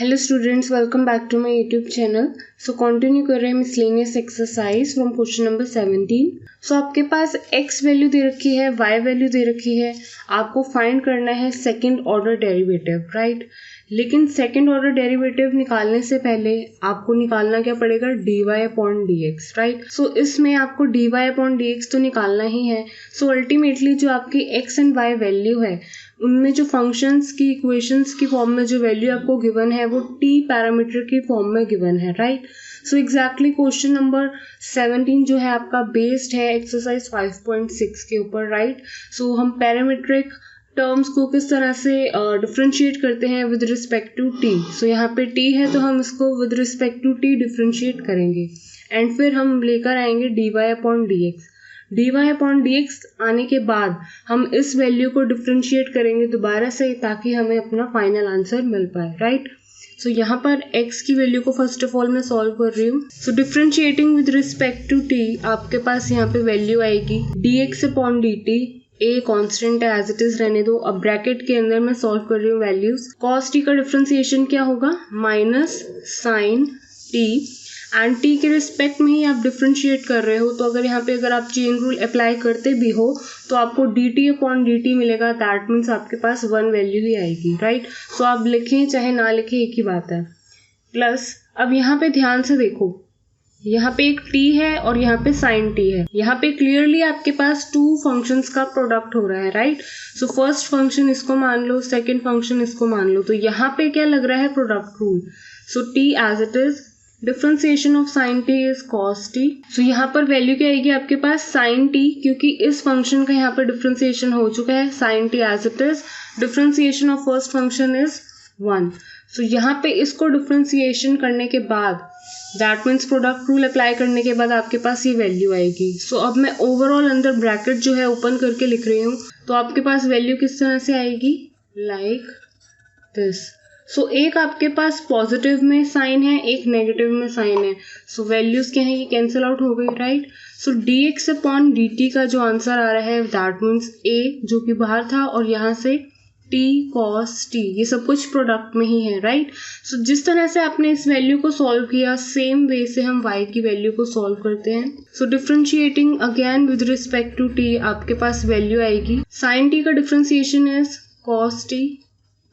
Hello students, welcome back to my YouTube channel. So continue कर रहे हैं miscellaneous exercise from question number 17। So आपके पास x value दे रखी है, y वैल्यू दे रखी है, आपको फाइंड करना है सेकंड ऑर्डर डेरिवेटिव, राइट। लेकिन सेकंड ऑर्डर डेरिवेटिव निकालने से पहले आपको निकालना क्या पड़ेगा, dy/dx, राइट। सो इसमें आपको dy/dx तो निकालना ही है। सो अल्टीमेटली जो आपकी x एंड y वैल्यू है उनमें जो फंक्शंस की इक्वेशंस की फॉर्म में जो वैल्यू आपको गिवन है वो t पैरामीटर की फॉर्म में गिवन है, right. So exactly question number 17 जो है आपका बेस्ड है एक्सरसाइज 5.6 के ऊपर, राइट। सो हम पैरामीट्रिक टर्म्स को किस तरह से डिफ्रेंशिएट करते हैं with respect to t। So यहाँ पे t है तो हम इसको with respect to t differentiate करेंगे एंड फिर हम लेकर आएंगे dy/dx। dy/dx आने के बाद हम इस वैल्यू को डिफ्रेंशिएट करेंगे दोबारा से ताकि हमें अपना फाइनल आंसर मिल पाए, राइट। सो यहाँ पर x की वैल्यू को फर्स्ट ऑफ ऑल मैं सॉल्व कर रही हूँ। So differentiating with respect to t आपके पास यहाँ पे वैल्यू आएगी dx/dt। a कांस्टेंट है, एज इट इज रहने दो। अब ब्रैकेट के अंदर मैं सॉल्व कर रही हूँ वैल्यूज। cos t का डिफ्रेंसिएशन क्या होगा, minus sine t and t के रिस्पेक्ट में ही आप डिफ्रेंशिएट कर रहे हो तो अगर यहाँ पे अगर आप चेन रूल अप्लाई करते भी हो तो आपको dt/dt मिलेगा। दैट मीन्स आपके पास वन वैल्यू ही आएगी, राइट। सो आप लिखें चाहे ना लिखें एक ही बात है। प्लस अब यहाँ पे ध्यान से देखो, यहाँ पे एक t है और यहाँ पे साइन t है। यहाँ पे क्लियरली आपके पास टू फंक्शंस का प्रोडक्ट हो रहा है, राइट। सो फर्स्ट फंक्शन इसको मान लो, सेकेंड फंक्शन इसको मान लो, तो यहाँ पे क्या लग रहा है, product rule. So t as it is, differentiation of sine t is cos t। So यहाँ पर वैल्यू क्या आएगी आपके पास, साइन t, क्योंकि इस फंक्शन का यहाँ पर डिफ्रेंसिएशन हो चुका है। Sine t as it is, differentiation of first function is 1। सो यहाँ पे इसको डिफ्रेंसिएशन करने के बाद that means product rule apply करने के बाद आपके पास ये वैल्यू आएगी। सो अब मैं ओवरऑल अंदर ब्रैकेट जो है ओपन करके लिख रही हूँ, तो आपके पास वैल्यू किस तरह से आएगी, लाइक दिस। सो एक आपके पास पॉजिटिव में साइन है, एक नेगेटिव में साइन है। सो वैल्यूज क्या है, ये कैंसिल आउट हो गई, राइट। सो dx/dt का जो आंसर आ रहा है दैट मीन्स a जो कि बाहर था और यहाँ से t cos t, ये सब कुछ प्रोडक्ट में ही है, राइट। सो जिस तरह से आपने इस वैल्यू को सॉल्व किया सेम वे से हम y की वैल्यू को सॉल्व करते हैं। So differentiating again with respect to t आपके पास वैल्यू आएगी, साइन t का differentiation is cos t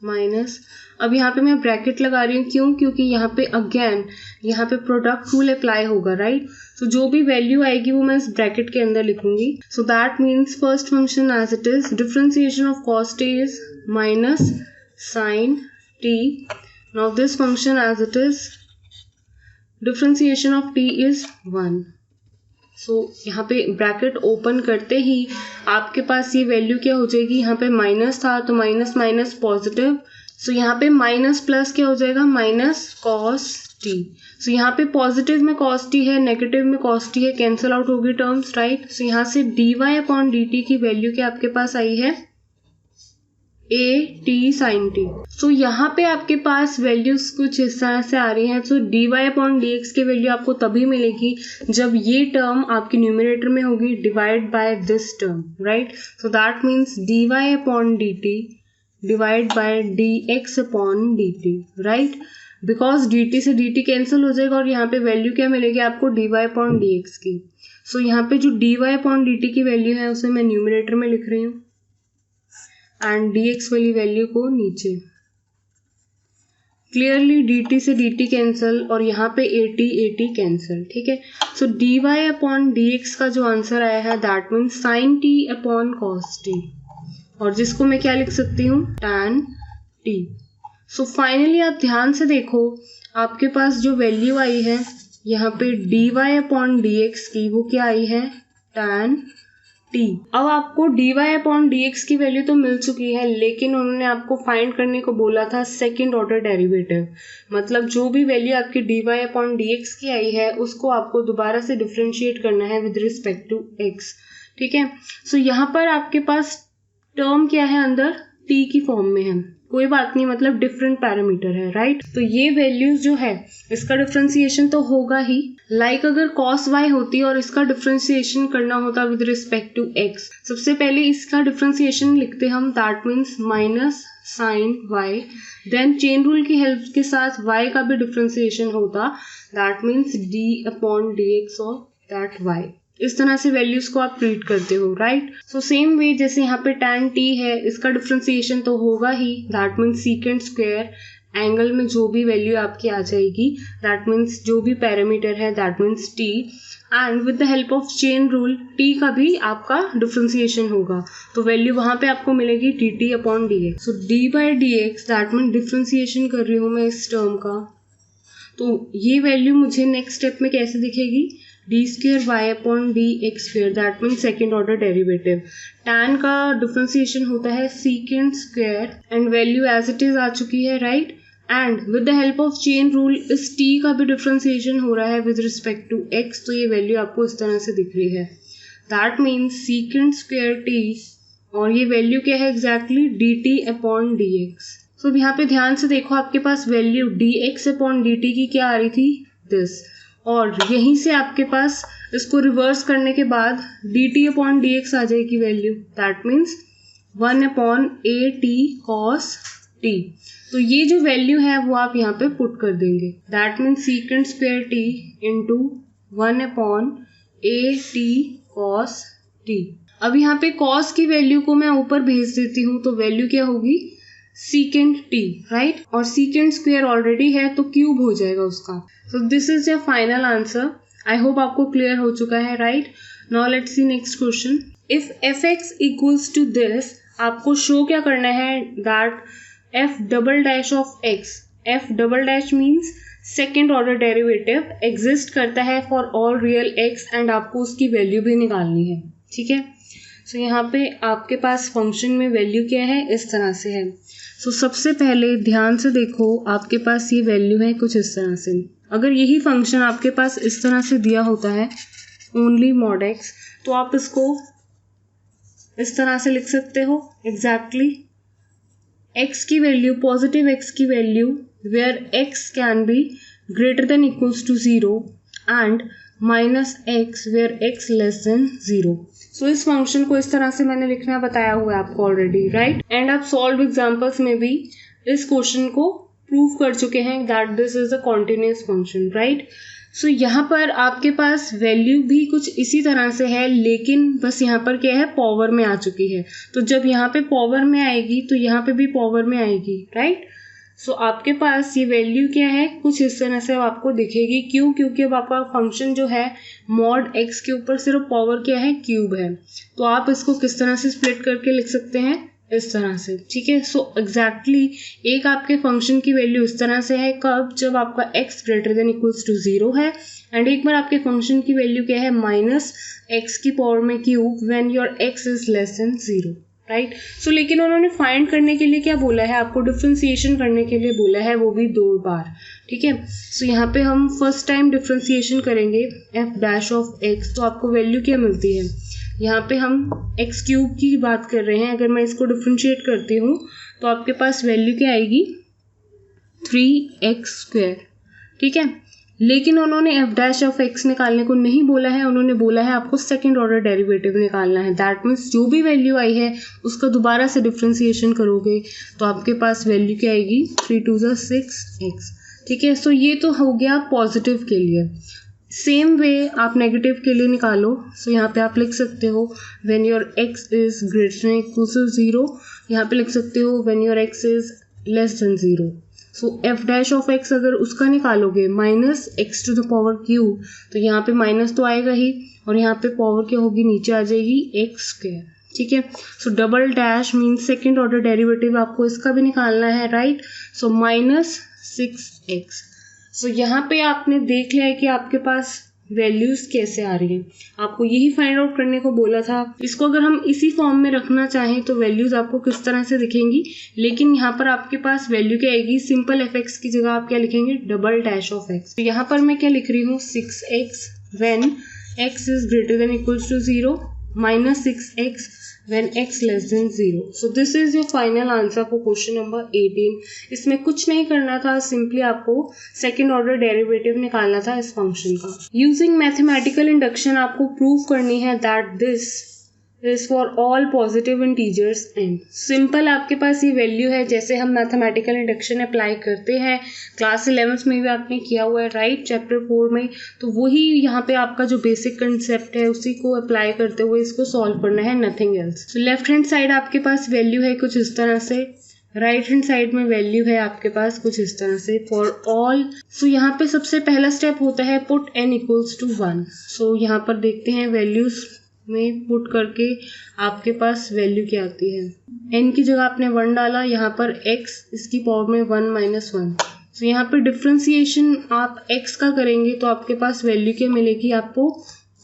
minus, अब यहाँ पे मैं ब्रैकेट लगा रही हूँ, क्यों, क्योंकि यहाँ पे अगेन यहाँ पे प्रोडक्ट रूल अप्लाई होगा, राइट। सो जो भी वैल्यू आएगी वो मैं इस ब्रैकेट के अंदर लिखूंगी। So that means first function as it is, differentiation of cos t is minus sine t। Now this function as it is, differentiation of t is 1। सो यहाँ पे ब्रैकेट ओपन करते ही आपके पास ये वैल्यू क्या हो जाएगी, यहाँ पे माइनस था तो माइनस माइनस पॉजिटिव। सो यहाँ पे माइनस प्लस क्या हो जाएगा, माइनस cos t। सो यहाँ पे पॉजिटिव में cos t है, नेगेटिव में cos t है, कैंसिल आउट होगी टर्म्स, राइट। सो यहाँ से dy/dt की वैल्यू क्या आपके पास आई है, a t sin t। So यहाँ पे आपके पास वैल्यूज कुछ इस तरह से आ रही हैं। सो dy/dx की वैल्यू आपको तभी मिलेगी जब ये टर्म आपके न्यूमरेटर में होगी divide by this term, right. So that means dy/dt divide by dx/dt, right. Because dt से dt कैंसिल हो जाएगा और यहाँ पे वैल्यू क्या मिलेगी आपको, dy/dx की। सो यहाँ पे जो dy/dt की वैल्यू है उसे मैं न्यूमरेटर में लिख रही हूँ एंड dx वाली वैल्यू को नीचे। क्लियरली dt से dt कैंसिल और यहाँ पे at कैंसिल, ठीक है। सो dy/dx का जो आंसर आया है that means sin t/cos t, और जिसको मैं क्या लिख सकती हूँ, tan t। सो फाइनली आप ध्यान से देखो आपके पास जो वैल्यू आई है यहाँ पे dy/dx की, वो क्या आई है, tan t। अब आपको dy/dx की वैल्यू तो मिल चुकी है, लेकिन उन्होंने आपको फाइंड करने को बोला था सेकेंड ऑर्डर डेरिवेटिव। मतलब जो भी वैल्यू आपकी dy/dx की आई है उसको आपको दोबारा से डिफ्रेंशिएट करना है विद रिस्पेक्ट टू x, ठीक है। सो यहाँ पर आपके पास टर्म क्या है, अंदर t की फॉर्म में है। कोई बात नहीं, मतलब डिफरेंट पैरामीटर है, राइट। तो ये वैल्यूज जो है इसका डिफरेंशिएशन तो होगा ही। लाइक अगर cos y होती और इसका डिफरेंशिएशन करना होता विद रिस्पेक्ट टू x, सबसे पहले इसका डिफरेंशिएशन लिखते हम, that means minus sine y, then chain rule की हेल्प के साथ y का भी डिफरेंशिएशन होता, that means d/dx of that y। इस तरह से वैल्यूज को आप ट्रीट करते हो, राइट। सो सेम वे जैसे यहाँ पे tan t है, इसका डिफरेंशिएशन तो होगा ही, that means secant square angle में जो भी वैल्यू आपकी आ जाएगी, दैट मीन्स जो भी पैरामीटर है, that means t, and with the help of chain rule t का भी आपका डिफरेंशिएशन होगा, तो वैल्यू वहां पे आपको मिलेगी dt/dx। So d/dx that mean differentiation कर रही हूँ मैं इस टर्म का, तो ये वैल्यू मुझे नेक्स्ट स्टेप में कैसे दिखेगी, d²y/dx², that mean second order derivative. tan का डिफरेंशिएशन होता है secant square and value as it is आ चुकी है, right. And with the help of chain rule इस t का भी डिफरेंशिएशन हो रहा है विद रिस्पेक्ट टू x, तो ये वैल्यू आपको इस तरह से दिख रही है, that means secant square t, और ये वैल्यू क्या है एग्जैक्टली, dt/dx। सो यहाँ पे ध्यान से देखो, आपके पास वैल्यू dx/dt की क्या आ रही थी, दिस, और यहीं से आपके पास इसको रिवर्स करने के बाद dt/dx आ जाएगी value, that means 1/at cos t। तो ये जो वैल्यू है वो आप यहाँ पे पुट कर देंगे, that means secant square t into 1/at cos t। अब यहाँ पे cos की वैल्यू को मैं ऊपर भेज देती हूँ, तो वैल्यू क्या होगी, सीकेंट t, राइट, और सीकेंट स्क्वायर ऑलरेडी है तो क्यूब हो जाएगा उसका। So this is your final answer. I hope आपको क्लियर हो चुका है, right. Now let's see next question. If fx equals to this, आपको शो क्या करना है, that f" of x, f" means second order derivative exist करता है for all real x, and आपको उसकी वैल्यू भी निकालनी है, ठीक है। सो यहाँ पे आपके पास फंक्शन में वैल्यू क्या है, इस तरह से है। सो सबसे पहले ध्यान से देखो, आपके पास ये वैल्यू है कुछ इस तरह से। अगर यही फंक्शन आपके पास इस तरह से दिया होता है ओनली mod x, तो आप इसको इस तरह से लिख सकते हो एग्जैक्टली, x की वैल्यू, पॉजिटिव x की value where x can be greater than equals to 0 and minus x where x less than 0। So इस फंक्शन को इस तरह से मैंने लिखना बताया हुआ है आपको ऑलरेडी, राइट। एंड आप सॉल्व एग्जाम्पल्स में भी इस क्वेश्चन को प्रूव कर चुके हैं that this is a continuous function, right. So यहाँ पर आपके पास वैल्यू भी कुछ इसी तरह से है, लेकिन बस यहाँ पर क्या है, पावर में आ चुकी है। तो जब यहाँ पे पावर में आएगी तो यहाँ पे भी पावर में आएगी, राइट। सो आपके पास ये वैल्यू क्या है, कुछ इस तरह से आपको दिखेगी। क्यों, क्योंकि अब आपका फंक्शन जो है मॉड x के ऊपर सिर्फ पावर क्या है, क्यूब है। तो आप इसको किस तरह से स्प्लिट करके लिख सकते हैं, इस तरह से, ठीक है। सो एग्जैक्टली एक आपके फंक्शन की वैल्यू इस तरह से है, कब, जब आपका x greater than equals to 0 है, एंड एक बार आपके फंक्शन की वैल्यू क्या है, माइनस x की पावर में cube when your x is less than 0, right. So लेकिन उन्होंने फाइंड करने के लिए क्या बोला है, आपको डिफरेंशिएशन करने के लिए बोला है, वो भी 2 बार, ठीक है। सो यहाँ पे हम फर्स्ट टाइम डिफरेंशिएशन करेंगे f' ऑफ x, तो आपको वैल्यू क्या मिलती है, यहाँ पे हम x क्यूब की बात कर रहे हैं। अगर मैं इसको डिफरेंशिएट करती हूँ तो आपके पास वैल्यू क्या आएगी, 3x², ठीक है। लेकिन उन्होंने f' ऑफ x निकालने को नहीं बोला है, उन्होंने बोला है आपको सेकंड ऑर्डर डेरिवेटिव निकालना है। दैट मीन्स जो भी वैल्यू आई है उसका दोबारा से डिफरेंशिएशन करोगे तो आपके पास वैल्यू क्या आएगी, 3 2 6x, ठीक है। सो ये तो हो गया पॉजिटिव के लिए। सेम वे आप नेगेटिव के लिए निकालो। सो यहाँ पे आप लिख सकते हो when your x is greater than equal to 0, यहाँ पे लिख सकते हो when your x is less than 0। So f' of x अगर उसका निकालोगे minus x to the power cube, तो यहाँ पे माइनस तो आएगा ही, और यहाँ पे पावर क्या होगी, नीचे आ जाएगी x², ठीक है। सो double dash means second order derivative आपको इसका भी निकालना है, राइट। So minus 6x। सो यहाँ पे आपने देख लिया है कि आपके पास वैल्यूज कैसे आ रही हैं, आपको यही फाइंड आउट करने को बोला था। इसको अगर हम इसी फॉर्म में रखना चाहें तो वैल्यूज आपको किस तरह से दिखेंगी, लेकिन यहाँ पर आपके पास वैल्यू क्या आएगी, सिंपल fx की जगह आप क्या लिखेंगे, डबल' ऑफ x। तो यहाँ पर मैं क्या लिख रही हूँ, 6x when x is greater than equals to 0, minus 6x when x less than 0. So this is your final answer for question number 18. इसमें कुछ नहीं करना था, सिंपली आपको सेकेंड ऑर्डर डेरिवेटिव निकालना था इस फंक्शन का. यूजिंग मैथमेटिकल इंडक्शन आपको प्रूव करनी है that this is for all positive integers n. Simple आपके पास ये वैल्यू है, जैसे हम मैथमेटिकल इंडक्शन अप्लाई करते हैं क्लास 11th में भी आपने किया हुआ है राइट, चैप्टर 4 में. तो वही यहाँ पे आपका जो बेसिक कंसेप्ट है उसी को अप्लाई करते हुए इसको सॉल्व करना है, नथिंग एल्स. तो लेफ्ट हैंड साइड आपके पास वैल्यू है कुछ इस तरह से, राइट हैंड साइड में वैल्यू है आपके पास कुछ इस तरह से फॉर ऑल. सो यहाँ पे सबसे पहला स्टेप होता है पुट n इक्वल्स टू 1. सो यहाँ पर देखते हैं वैल्यूज में पुट करके आपके पास वैल्यू क्या आती है. n की जगह आपने 1 डाला, यहाँ पर x इसकी पावर में 1 माइनस 1. तो यहाँ पे डिफ्रेंसिएशन आप x का करेंगे तो आपके पास वैल्यू क्या मिलेगी आपको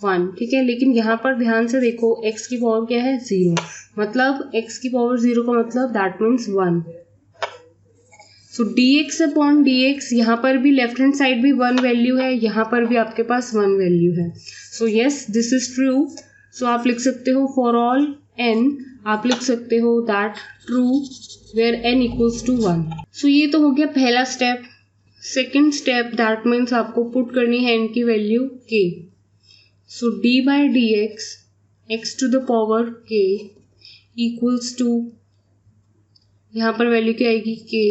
1. ठीक है, लेकिन यहाँ पर ध्यान से देखो x की पावर क्या है 0, मतलब x की पावर 0 का मतलब that means 1. So dx upon dx, यहाँ पर भी लेफ्ट हैंड साइड भी 1 वैल्यू है, यहाँ पर भी आपके पास 1 वैल्यू है. So yes this is true. So आप लिख सकते हो फॉर ऑल n, आप लिख सकते हो that true where n equals to 1. So ये तो हो गया पहला step. Second step that means आपको पुट करनी है n की value k. So d by d x x to the power k equals to, यहाँ पर वैल्यू क्या आएगी k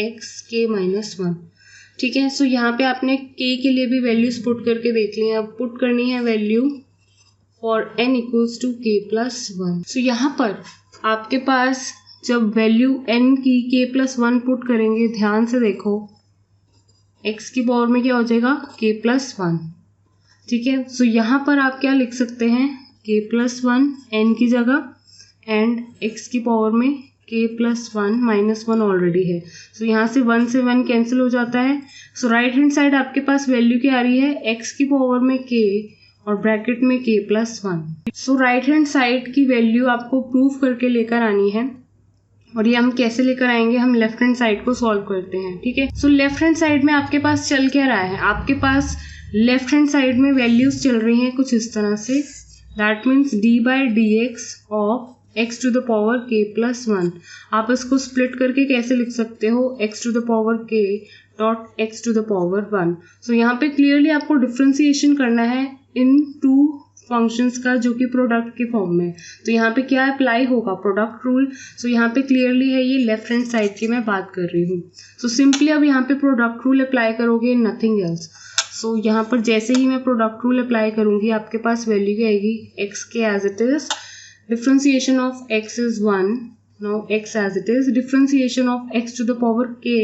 x k माइनस 1. ठीक है, सो यहाँ पे आपने k के लिए भी वैल्यूज पुट करके देख ली. अब पुट करनी है वैल्यू और n equals to k plus 1. सो यहाँ पर आपके पास जब वैल्यू n की k प्लस 1 पुट करेंगे, ध्यान से देखो x की पावर में क्या हो जाएगा k प्लस 1. ठीक है, सो यहाँ पर आप क्या लिख सकते हैं k प्लस 1 n की जगह एंड x की पावर में k प्लस 1 माइनस 1 ऑलरेडी है. सो यहाँ से 1 से 1 कैंसिल हो जाता है. सो राइट हैंड साइड आपके पास वैल्यू क्या आ रही है x की पावर में k और ब्रैकेट में k प्लस 1. सो राइट हैंड साइड की वैल्यू आपको प्रूफ करके लेकर आनी है, और ये हम कैसे लेकर आएंगे, हम लेफ्ट हैंड साइड को सॉल्व करते हैं. ठीक है, सो लेफ्ट हैंड साइड में आपके पास चल क्या रहा है, आपके पास लेफ्ट हैंड साइड में वैल्यूज चल रही हैं कुछ इस तरह से, that means d by d x of x to the power k plus 1. आप इसको स्प्लिट करके कैसे लिख सकते हो x to the power k dot x to the power 1. सो यहाँ पे क्लियरली आपको डिफ्रेंसिएशन करना है इन टू फंक्शंस का जो कि प्रोडक्ट के फॉर्म में. तो यहाँ पे क्या अप्लाई होगा प्रोडक्ट रूल. सो यहाँ पे क्लियरली है, ये लेफ्ट हैंड साइड की मैं बात कर रही हूँ. सो सिंपली अब यहाँ पे प्रोडक्ट रूल अप्लाई करोगे, नथिंग एल्स. सो यहाँ पर जैसे ही मैं प्रोडक्ट रूल अप्लाई करूँगी आपके पास वैल्यू क्या आएगी x के as it is, differentiation of x is 1. Now x as it is, differentiation of x to the power k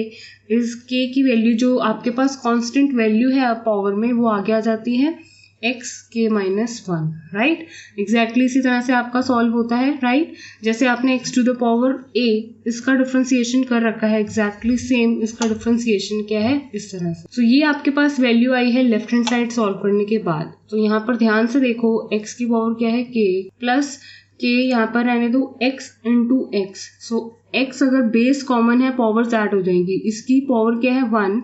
is k की वैल्यू जो आपके पास कांस्टेंट वैल्यू है पावर में वो आगे आ जाती है x k minus 1. Right, exactly इसी तरह से आपका सॉल्व होता है राइट. जैसे आपने x to the power a इसका डिफ्रेंसिएशन कर रखा है, एग्जैक्टली सेम इसका डिफ्रेंसिएशन क्या है इस तरह से. तो ये आपके पास वैल्यू आई है लेफ्ट हैंड साइड सॉल्व करने के बाद. तो यहाँ पर ध्यान से देखो x की पावर क्या है k प्लस k, यहाँ पर रहने दो x इंटू एक्स. सो x अगर बेस कॉमन है पावर्स ऐड हो जाएंगी, इसकी पावर क्या है 1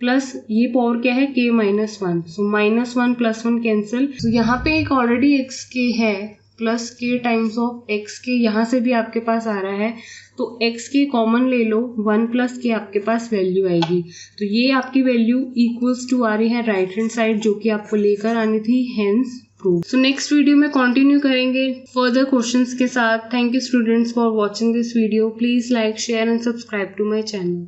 प्लस ये पावर क्या है k minus 1. So minus 1 plus 1 cancel. तो यहाँ पे एक ऑलरेडी एक्स के है plus k times of x के, यहाँ से भी आपके पास आ रहा है तो x के कॉमन ले लो, 1 प्लस k आपके पास वैल्यू आएगी. तो ये आपकी वैल्यू इक्वल्स टू आ रही है राइट हैंड साइड जो कि आपको लेकर आनी थी, hence prove. So next video में कंटिन्यू करेंगे फर्दर क्वेश्चंस के साथ. Thank you students for watching this video. Please like share and subscribe to my channel.